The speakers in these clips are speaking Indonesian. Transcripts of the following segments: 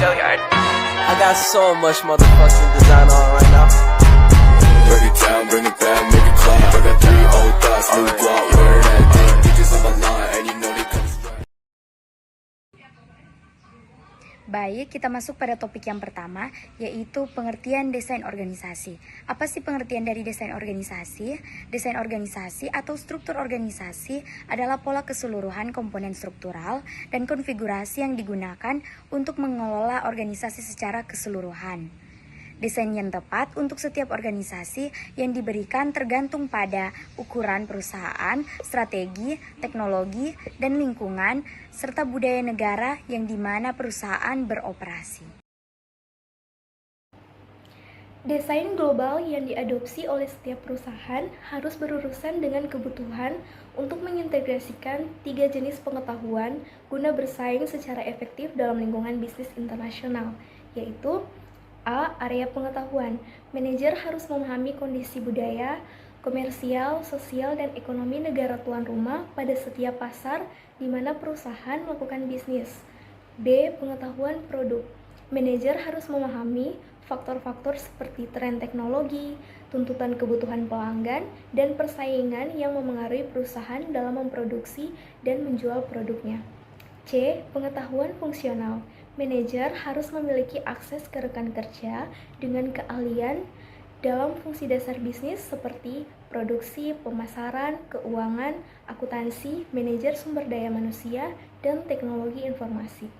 I got so much motherfucking design on right now. Break it down, bring it back, make it clap. I got 3 old thoughts, new guap, where that thing, bitches on my line, and you know they come straight. Baik, kita masuk pada topik yang pertama, yaitu pengertian desain organisasi. Apa sih pengertian dari desain organisasi? Desain organisasi atau struktur organisasi adalah pola keseluruhan komponen struktural dan konfigurasi yang digunakan untuk mengelola organisasi secara keseluruhan. Desain yang tepat untuk setiap organisasi yang diberikan tergantung pada ukuran perusahaan, strategi, teknologi, dan lingkungan, serta budaya negara yang dimana perusahaan beroperasi. Desain global yang diadopsi oleh setiap perusahaan harus berurusan dengan kebutuhan untuk mengintegrasikan 3 jenis pengetahuan guna bersaing secara efektif dalam lingkungan bisnis internasional, yaitu A. Area pengetahuan. Manajer harus memahami kondisi budaya, komersial, sosial, dan ekonomi negara tuan rumah pada setiap pasar di mana perusahaan melakukan bisnis. B. Pengetahuan produk. Manajer harus memahami faktor-faktor seperti tren teknologi, tuntutan kebutuhan pelanggan, dan persaingan yang memengaruhi perusahaan dalam memproduksi dan menjual produknya. C. Pengetahuan fungsional. Manajer harus memiliki akses ke rekan kerja dengan keahlian dalam fungsi dasar bisnis seperti produksi, pemasaran, keuangan, akuntansi, manajer sumber daya manusia, dan teknologi informasi.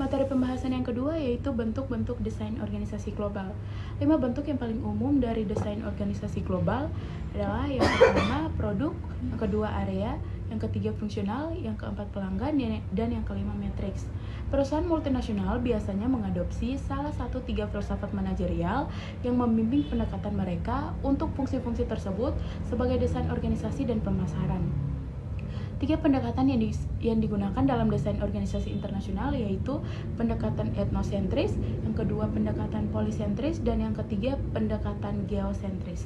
Materi pembahasan yang kedua yaitu bentuk-bentuk desain organisasi global. 5 bentuk yang paling umum dari desain organisasi global adalah yang pertama produk, yang kedua area, yang ketiga fungsional, yang keempat pelanggan, dan yang kelima matriks. Perusahaan multinasional biasanya mengadopsi salah satu 3 filsafat manajerial yang membimbing pendekatan mereka untuk fungsi-fungsi tersebut sebagai desain organisasi dan pemasaran. 3 pendekatan yang digunakan dalam desain organisasi internasional yaitu pendekatan etnosentris, yang kedua pendekatan polisentris, dan yang ketiga pendekatan geosentris.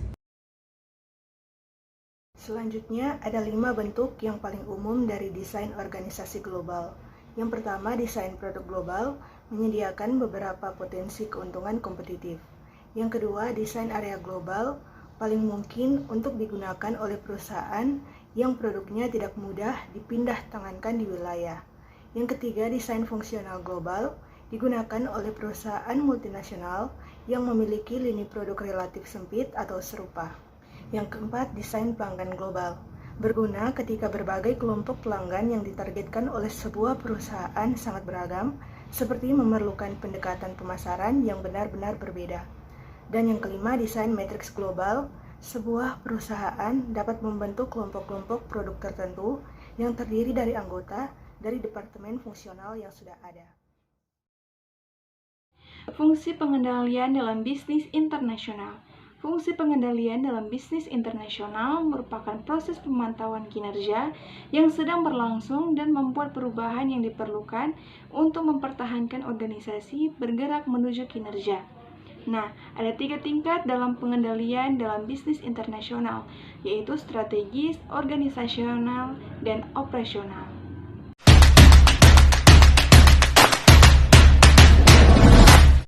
Selanjutnya ada 5 bentuk yang paling umum dari desain organisasi global. Yang pertama, desain produk global menyediakan beberapa potensi keuntungan kompetitif. Yang kedua, desain area global paling mungkin untuk digunakan oleh perusahaan yang produknya tidak mudah dipindah tangankan di wilayah. Yang ketiga, desain fungsional global digunakan oleh perusahaan multinasional yang memiliki lini produk relatif sempit atau serupa. Yang keempat, desain pelanggan global berguna ketika berbagai kelompok pelanggan yang ditargetkan oleh sebuah perusahaan sangat beragam, seperti memerlukan pendekatan pemasaran yang benar-benar berbeda. Dan yang kelima, desain matriks global. Sebuah perusahaan dapat membentuk kelompok-kelompok produk tertentu yang terdiri dari anggota dari departemen fungsional yang sudah ada. Fungsi pengendalian dalam bisnis internasional. Fungsi pengendalian dalam bisnis internasional merupakan proses pemantauan kinerja yang sedang berlangsung dan membuat perubahan yang diperlukan untuk mempertahankan organisasi bergerak menuju kinerja. Nah, ada 3 tingkat dalam pengendalian dalam bisnis internasional, yaitu strategis, organisasional, dan operasional.